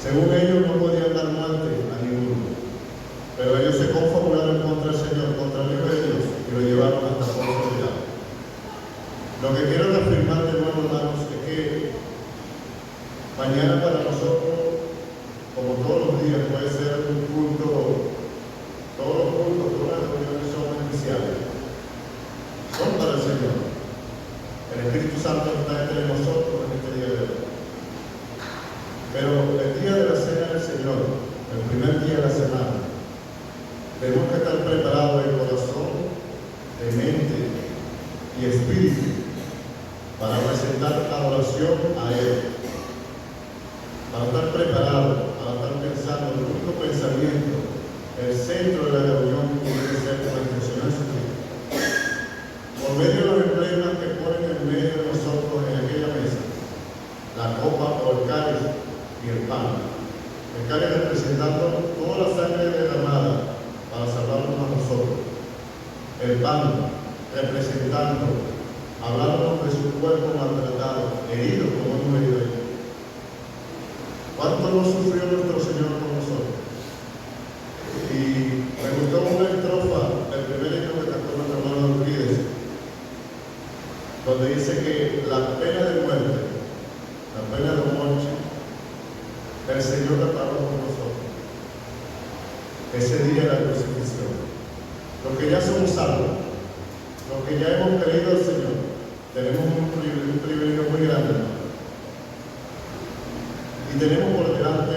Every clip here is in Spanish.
Según ellos no podían dar muerte a ninguno, pero ellos se confabularon contra el Señor, contra el Hijo de Dios, y lo llevaron hasta Poncio Pilato. Lo que quiero afirmar de nuevo, hermanos, es que mañana para nosotros, como todos los días, puede ser un culto. Todos los cultos, todas las reuniones son especiales. Son para el Señor. El Espíritu Santo está entre nosotros en este día de hoy. Pero el día de la cena del Señor, el primer día de la semana, tenemos que estar preparados de corazón, de mente y espíritu para presentar adoración a Él. Para estar preparados, para estar pensando en el único pensamiento, el centro de la reunión tiene que ser nuestro Señor Jesucristo. Por medio de los emblemas que ponen en medio de nosotros en aquella mesa, la copa o el cáliz y el pan. El cáliz representando toda la sangre derramada para salvarnos a nosotros. El pan representando, hablándonos de su cuerpo maltratado, herido como hemos herido él. ¿Cuánto no sufrió nuestro Señor por nosotros? Y me gustó una estrofa del primer libro que cantó nuestro hermano Euclides, donde dice que la pena de muerte, la pena de muerte, el Señor la pagó por nosotros. Ese día de la crucifixión. Los que ya somos salvos, los que ya hemos creído al Señor, tenemos un privilegio muy grande. Y tenemos por delante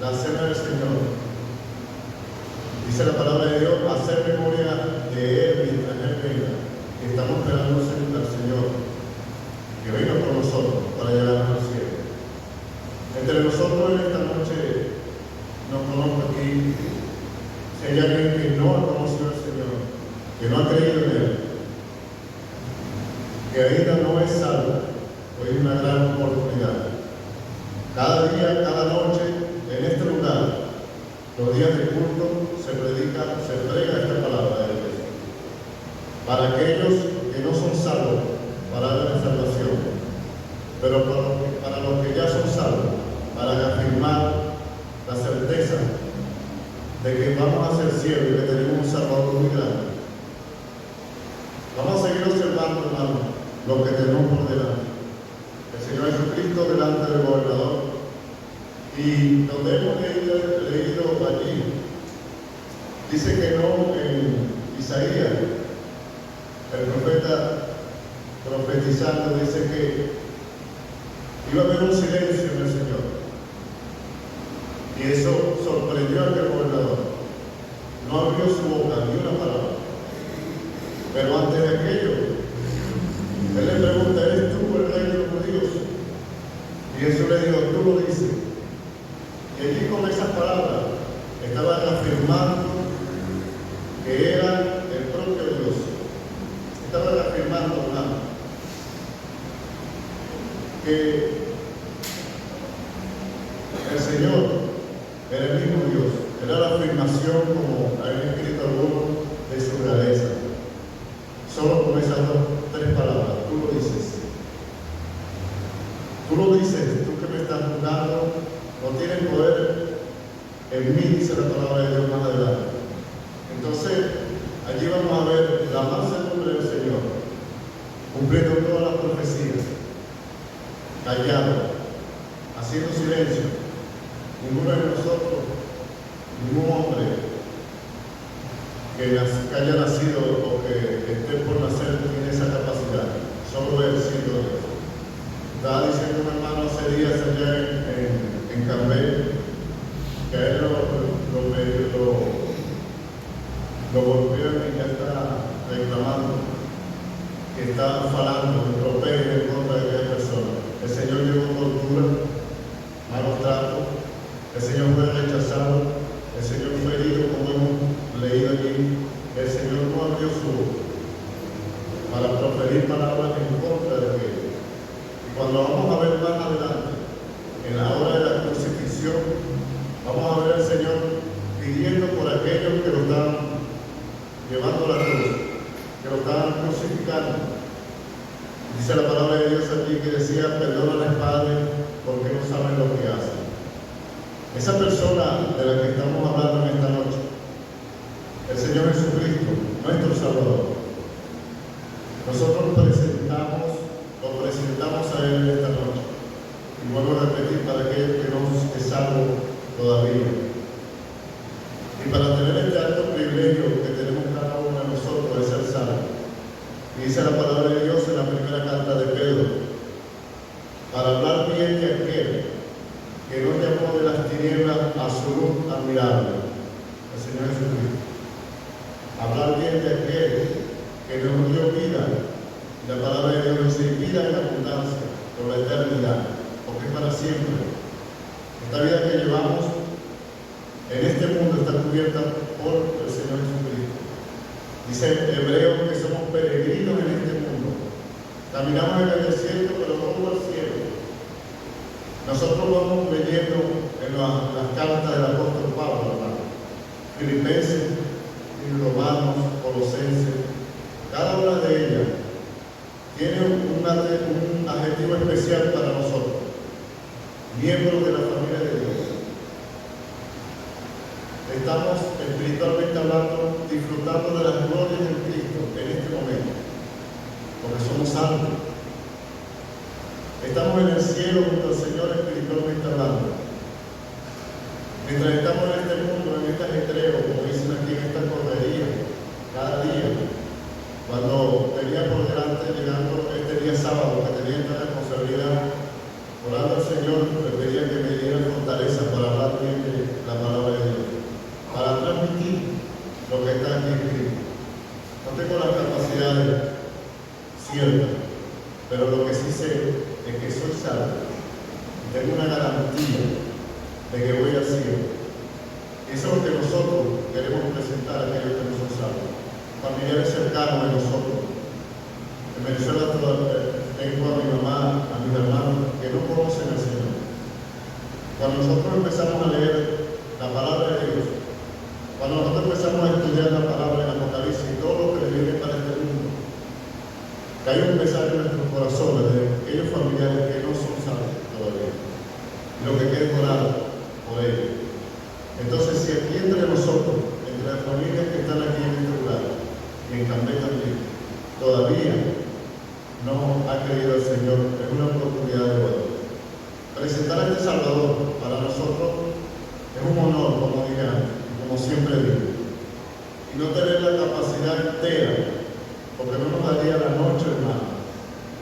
la cena del Señor. Dice la palabra de Dios, hacer memoria de Él mientras Él venga. Y estamos esperando al Señor que venga por nosotros para llevarnos al cielo. Entre nosotros en esta noche, no conozco aquí, si hay alguien que no ha conocido al Señor, que no ha creído en Él, que ainda no es salvo, hoy es una gran oportunidad. Cada día, cada noche, en este lugar, los días de culto, se predica, se entrega esta palabra de Dios. Para aquellos que no son salvos, para darles salvación. Pero para los que ya son salvos, para afirmar la certeza de que vamos a ser ciegos y que tenemos un Salvador muy grande. Vamos a seguir observando, hermano, lo que tenemos por delante. El Señor Jesucristo delante del gobernador. Y donde hemos leído allí, dice que no en Isaías, el profeta profetizando, dice que iba a haber un silencio en el Señor. Y eso sorprendió a aquel gobernador. No abrió su boca ni una palabra. Pero antes de aquello, él le pregunta, ¿eres tú el rey de los judíos? Y Jesús le dijo, tú lo dices. Y allí con esas palabras estaba reafirmando que era el propio Dios. Estaba reafirmando, hermano, que el Señor era el mismo Dios. Era la afirmación, como habían escrito algunos, de su grandeza. Solo con esas tres palabras, tú lo dices. Tú lo dices, tú que me estás juzgando, no tienes poder en mí, dice la palabra de Dios más adelante. Entonces, allí vamos a ver la mansedumbre del Señor, cumpliendo todas las profecías, callado, haciendo silencio. Ninguno de nosotros, ningún hombre que haya nacido o que esté por nacer tiene esa capacidad. Solo Él siendo Dios. Estaba diciendo un hermano hace días allá en Cambé, que a él lo golpean y ya está reclamando, que está falando, que protege en contra de aquella persona. El Señor llevó tortura, malos tratos, el Señor fue rechazado, el Señor fue herido, como hemos leído aquí. El Señor no abrió su boca para proferir palabras Esa persona de la que estamos hablando en esta noche, el Señor Jesucristo, nuestro Salvador, nosotros lo presentamos a Él esta noche. Y vuelvo a repetir para aquellos que no es salvo todavía. Y para tener este alto privilegio que tenemos cada uno de nosotros de ser salvos. Y dice la palabra de Dios en la primera carta de Pedro, para hablar bien de aquel que nos llamó de las tinieblas a su luz admirable, el Señor Jesucristo. Hablar bien de aquel que nos dio vida. La palabra de Dios dice vida en abundancia por la eternidad, porque es para siempre. Esta vida que llevamos en este mundo está cubierta por el Señor Jesucristo. Dice Hebreos que somos peregrinos en este mundo. Caminamos en el desierto, pero no rumbo al cielo. Nosotros vamos leyendo en las cartas del apóstol Pablo, hermano. Filipenses, Romanos, Colosenses, cada una de ellas tiene un adjetivo especial para nosotros, miembros de la familia de Dios. Estamos espiritualmente hablando, disfrutando de las glorias de Cristo en este momento, porque somos salvos. Estamos en el cielo junto al Señor espiritualmente hablando. Mientras estamos en este mundo, en este ajetreo, como dicen aquí en esta correría, cada día, cuando tenía por delante, llegando este día sábado, que tenía esta responsabilidad, orando al Señor, le pedía que me diera fortaleza para hablar bien de la palabra de Dios, para transmitir lo que está aquí escrito. No tengo las capacidades ciertas, pero lo que sí sé es que soy salvo y tengo una garantía de que voy al cielo. Eso es lo que nosotros queremos presentar a aquellos que no son salvos, familiares cercanos de nosotros. En Venezuela tengo a mi mamá, a mis hermanos que no conocen al Señor. Cuando nosotros empezamos a leer la palabra de Dios, cuando nosotros empezamos a estudiar la palabra en Apocalipsis y todo lo que le viene para este mundo, cae un mensaje en nuestros corazones de aquellos familiares que no son salvos todavía. Lo que queda es orar por ellos. Entonces, si aquí entre nosotros, entre las familias que están aquí en este lugar, y en Cambé también, todavía no ha creído el Señor, es una oportunidad de oro. Presentar a este Salvador para nosotros es un honor, como dije antes, como siempre digo. Y no tener la capacidad entera, porque no nos daría la noche, hermano,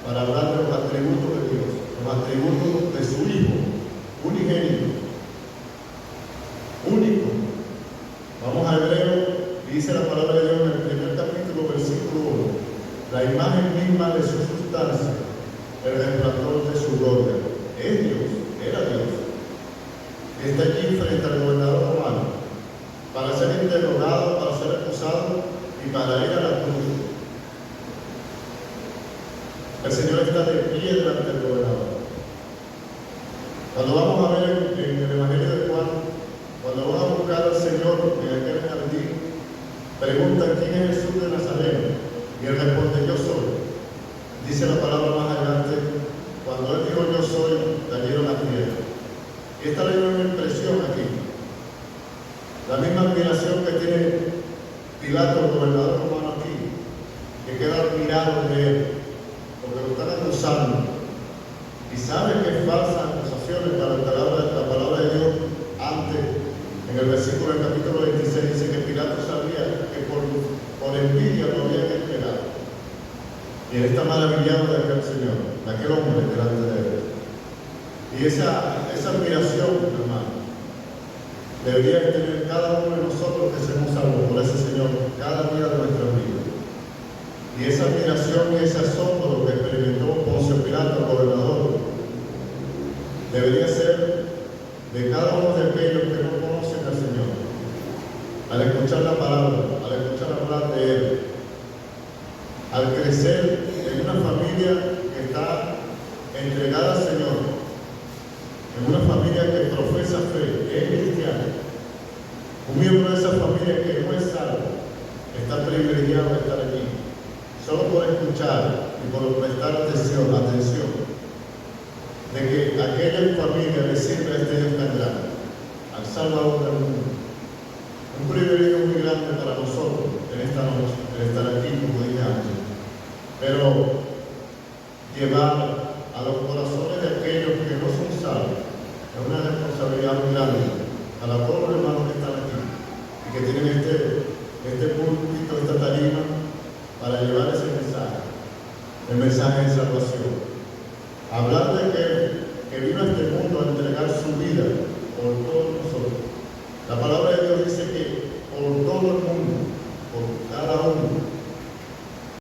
para hablar de los atributos de Dios, los atributos de su Hijo, unigénito, único. Vamos a Hebreos, y dice la palabra de Dios en el primer capítulo, versículo 1, la imagen misma de su sustancia, el resplandor de su gloria. Es Dios, era Dios. Y está allí frente al gobernador romano, para ser interrogado, para ser acusado y para ir a la cruz. El Señor está de pie delante del gobernador. Cuando vamos a ver en el Evangelio de Juan, cuando van a buscar al Señor en aquel jardín, preguntan quién es Jesús de Nazaret, y él responde: yo soy. Dice la palabra más adelante, cuando él dijo yo soy, cayeron las piedras. Y esta es una impresión aquí. La misma admiración que tiene Pilato, el gobernador romano aquí, que queda admirado de él, porque lo están acusando. Y saben que es falsas acusaciones para la palabra de Dios. Antes, en el versículo del capítulo 26, dice que Pilato sabía que por envidia lo habían entregado. Y él está maravillado de aquel Señor, de aquel hombre delante de él. Y esa admiración, hermano, debería tener cada uno de nosotros que seamos salvos por ese Señor cada día de nuestra vida. Y esa admiración y ese asombro que experimentó Poncio Pilato, el gobernador, debería ser de cada uno de aquellos que no conocen al Señor. Al escuchar la palabra, al escuchar hablar de Él, al crecer en una familia que está entregada al Señor, en una familia que profesa fe, que es cristiana, un miembro de esa familia que no es salvo, está privilegiado de estar aquí, solo por escuchar y por prestar atención, de que aquella familia le sirve a este Dios tan grande, a Salvador del mundo. Un privilegio muy grande para nosotros en esta noche, el estar aquí, como dije antes. Pero llevar a los corazones de aquellos que no son salvos es una responsabilidad muy grande para todos los hermanos que están aquí y que tienen este púlpito, esta tarima, para llevar ese mensaje, el mensaje de salvación.